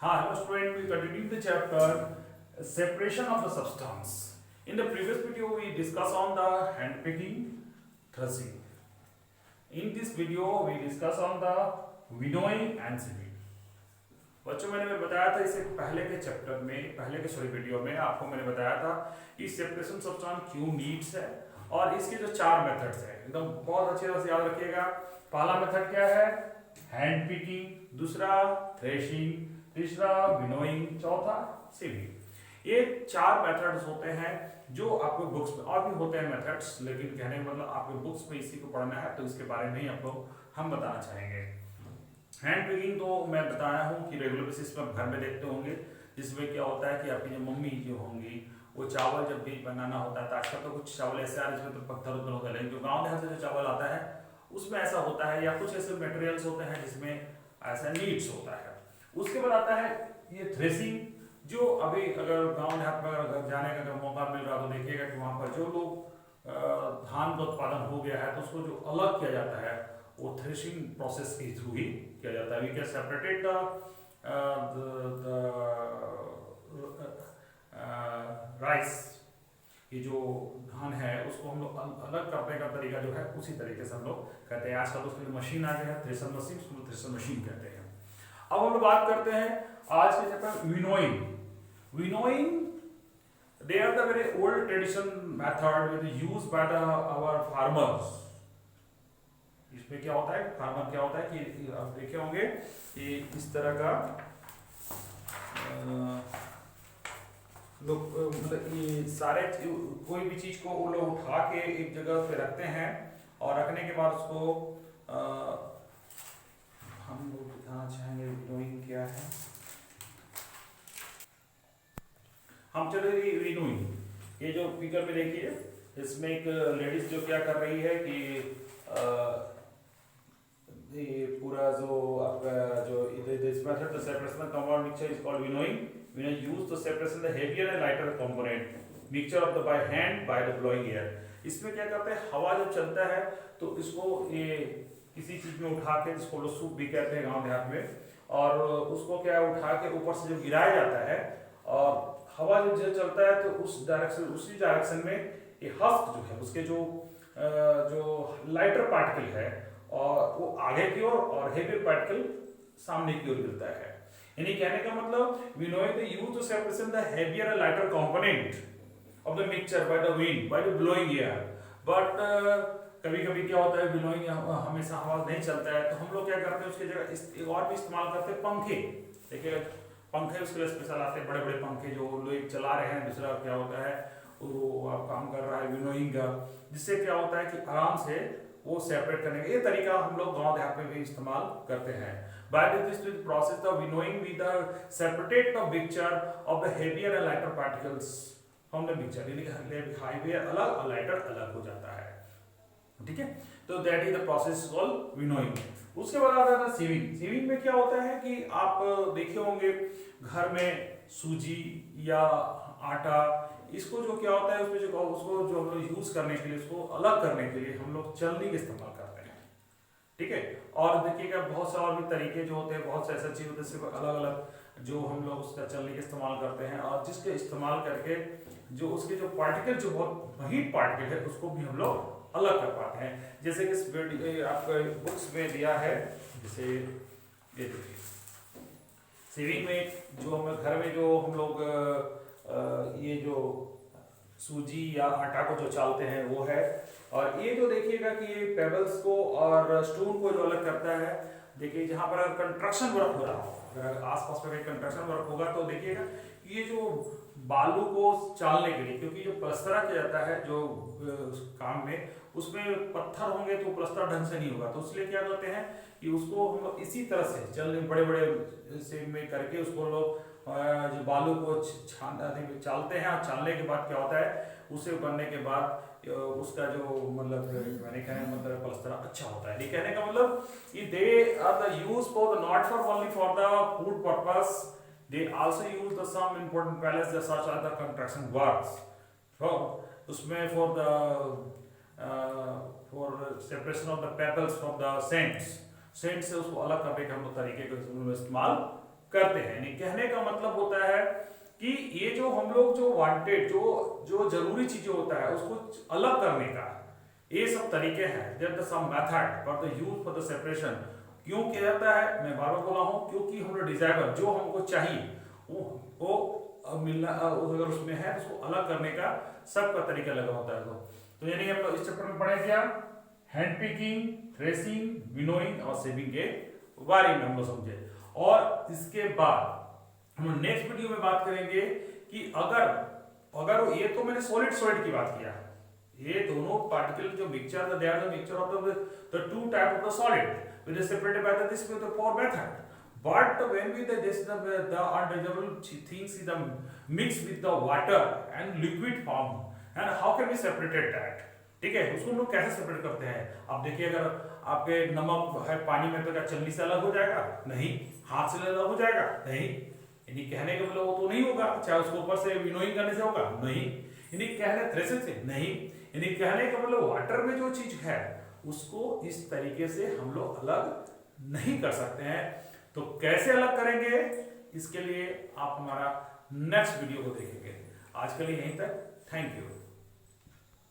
Hi, hello student. We continue the chapter separation of the substance. In the previous video, we discussed on the hand picking, thrusting. In this video, we discuss on the winnowing and sieving. बच्चों मैंने बताया था इससे पहले के chapter में video में आपको मैंने बताया था कि सेपरेशन सब्सटेंस क्यों नीड्स है और इसके जो चार मेथड्स है एकदम बहुत अच्छे तरह से याद रखिएगा। पहला मेथड क्या है? हैंड पिकिंग, दूसरा थ्रेशिंग, तीसरा विनोइंग, चौथा सीविंग। ये चार मेथड्स होते हैं जो आपको बुक्स में और भी होते हैं मेथड्स, लेकिन कहने का मतलब आपको बुक्स में इसी को पढ़ना है तो इसके बारे में ही आपको हम बताना चाहेंगे। हैंड पिकिंग तो मैं बताया हूँ कि रेगुलर बेसिस पर घर में देखते होंगे, जिसमें क्या होता है कि आपकी जो मम्मी जो होंगी वो चावल जब भी बनाना होता है तो आजकल तो कुछ चावल ऐसे आ रहे हैं जिसमें तो पत्थर उत्पन्न होता है, लेकिन जो गाँव देहात से जो चावल आता है उसमें ऐसा होता है, या कुछ ऐसे मटेरियल्स होते हैं जिसमें ऐसा नीड्स होता है। उसके बाद आता है ये थ्रेसिंग, जो अभी अगर गांव देहात में अगर जाने का अगर मौका मिल रहा तो देखिएगा कि वहाँ पर जो लोग धान का उत्पादन हो गया है तो उसको जो अलग किया जाता है वो थ्रेशिंग प्रोसेस के थ्रू ही किया जाता है। वी कैन सेपरेटेड राइस, ये जो धान है उसको हम लोग अलग करने का तरीका जो है उसी तरीके से हम लोग कहते हैं। आजकल तो उसमें मशीन आ गया है, थ्रेशर मशीन, उसको थ्रेशर मशीन कहते हैं। अब हम लोग बात करते हैं आज के chapter winnowing. Winnowing they are the very old tradition method which used by our farmers। इसमें क्या होता है, फार्मर क्या होता है कि आप देखे होंगे कि इस तरह का लोग मतलब ये सारे कोई भी चीज को वो लोग उठा के एक जगह पे रखते हैं और रखने के बाद उसको हम लोग दिखाना चाहेंगे विनोइंग क्या है। हम चले विनोइंग, ये जो फिगर में देखिए इसमें एक लेडीज जो क्या कर रही है कि ये पूरा जो आपका जो this method the separation of compound mixture is called winnowing। We use the separation the heavier and lighter component mixture of the by hand by the blowing air। इसमें क्या करते हैं, हवा जब चलता है तो इसको ये किसी चीज में उठा के, जिसको लोग सूप भी कहते हैं गांव देहात में, और उसको क्या उठा के ऊपर से जब गिराया जाता है और हवा जब चलता है तो उस डायरेक्शन उसी डायरेक्शन में ये हफ्त जो है उसके जो लाइटर पार्टिकल है और वो आगे की ओर और हेवी पार्टिकल सामने की ओर गिरता है। यानी कहने का मतलब winnowing the use to separation the heavier and lighter component of the mixture by the wind by the blowing air. But कभी कभी क्या होता है विनोइंग हमेशा हवा नहीं चलता है तो हम लोग क्या करते हैं उसकी जगह एक और भी इस्तेमाल करते हैं, पंखे। देखिए पंखे उसके लिए स्पेशल आते हैं, बड़े बड़े पंखे जो लोग चला रहे हैं, दूसरा क्या होता है वो आप काम कर रहा है विनोइंग का, जिससे क्या होता है कि आराम से वो सेपरेट करने का ये तरीका हम लोग गांव देहात में भी इस्तेमाल करते हैं। By this process of winnowing we the separate the mixture of the heavier and lighter particles from the mixture। यानी heavier अलग और lighter अलग हो जाता है, ठीक है। तो that is the process called winnowing। उसके बाद आता है sieving। sieving में क्या होता है कि आप देखे होंगे घर में सूजी या आटा, इसको जो क्या होता है उसमें जो उसको जो हम लोग यूज करने के लिए उसको अलग करने के लिए हम लोग चलनी का इस्तेमाल करते हैं, ठीक है। और देखिएगा बहुत से और भी तरीके जो होते हैं, बहुत से ऐसा चीज होते हैं सिर्फ अलग अलग जो हम लोग उसका चलने का इस्तेमाल करते हैं और जिसके इस्तेमाल करके जो उसके जो पार्टिकल जो बहुत महीन पार्टिकल है उसको भी हम लोग अलग कर पाते हैं। जैसे कि आपको बुक्स में दिया है, जैसे ये देखिए सीविंग में जो हम घर में जो हम लोग ये जो सूजी या आटा को जो चालते हैं वो है, और ये जो देखिएगा कि ये पेबल्स को और स्टोन को जो अलग करता है। देखिए जहाँ पर कंस्ट्रक्शन वर्क हो रहा हो, अगर आसपास में कंस्ट्रक्शन वर्क होगा तो देखिएगा ये जो बालू को चालने के लिए, क्योंकि जो प्लस्तरा किया जाता है जो काम में उसमें पत्थर होंगे तो प्लस्तर ढंग से नहीं होगा, तो इसलिए क्या करते हैं कि उसको हम लोग इसी तरह से चलने बड़े बड़े से में करके उसको लोग जो बालू को चालते हैं और चालने के बाद क्या होता है उसे बनने के बाद उसका जो मतलब मैंने कहने मतलब प्लस्तर अच्छा होता है। ये कहने का मतलब कि they are the use for the not for only for the food purpose, they also use the some important places such as the construction works. तो उसमें for separation of the pebbles from the sands से उसको अलग करने के हम लोग तरीके का इस्तेमाल करते हैं। यानी कहने का मतलब होता है कि ये जो हम लोग जो वांटेड जो जरूरी चीजें होता है उसको अलग करने का ये सब तरीके हैं। There the some method for the use for the separation. क्यों किया जाता है, मैं बार बार बोला हूं, क्योंकि हम लोग डिजायरेबल जो हमको चाहिए वो मिलना अगर उसमें है उसको अलग करने का सबका तरीका अलग होता है। तो यानी हम लोग इस चैप्टर में पढ़े क्या, हैंड पिकिंग, थ्रेसिंग, विनोइंग और सेविंग के बारे में हम लोग समझे। और इसके बाद हम नेक्स्ट वीडियो में बात करेंगे कि अगर ये तो मैंने सॉलिड सॉलिड की बात किया, ये दोनों पार्टिकल जो mixture they are the mixture of the two type of the solid which is separated by this with the four method. But when we the undesirable things is the mix with the water and liquid form, and how can we separate that? ठीक है, उसको लोग कैसे separate करते हैं। आप देखिए अगर आपके नमक है पानी में तो क्या चलनी से अलग हो जाएगा, नहीं। हाथ से अलग हो जाएगा, नहीं। यानी कहने का मतलब वो तो नहीं होगा, चाहे उसको ऊपर से विनोइंग करने से होगा, नहीं। यानी कहने थ्रेसिंग से नहीं। यानी कहने का मतलब वाटर में जो चीज है उसको इस तरीके से हम लोग अलग नहीं कर सकते हैं। तो कैसे अलग करेंगे, इसके लिए आप हमारा नेक्स्ट वीडियो को देखेंगे। आज के लिए यहीं तक, थैंक यू।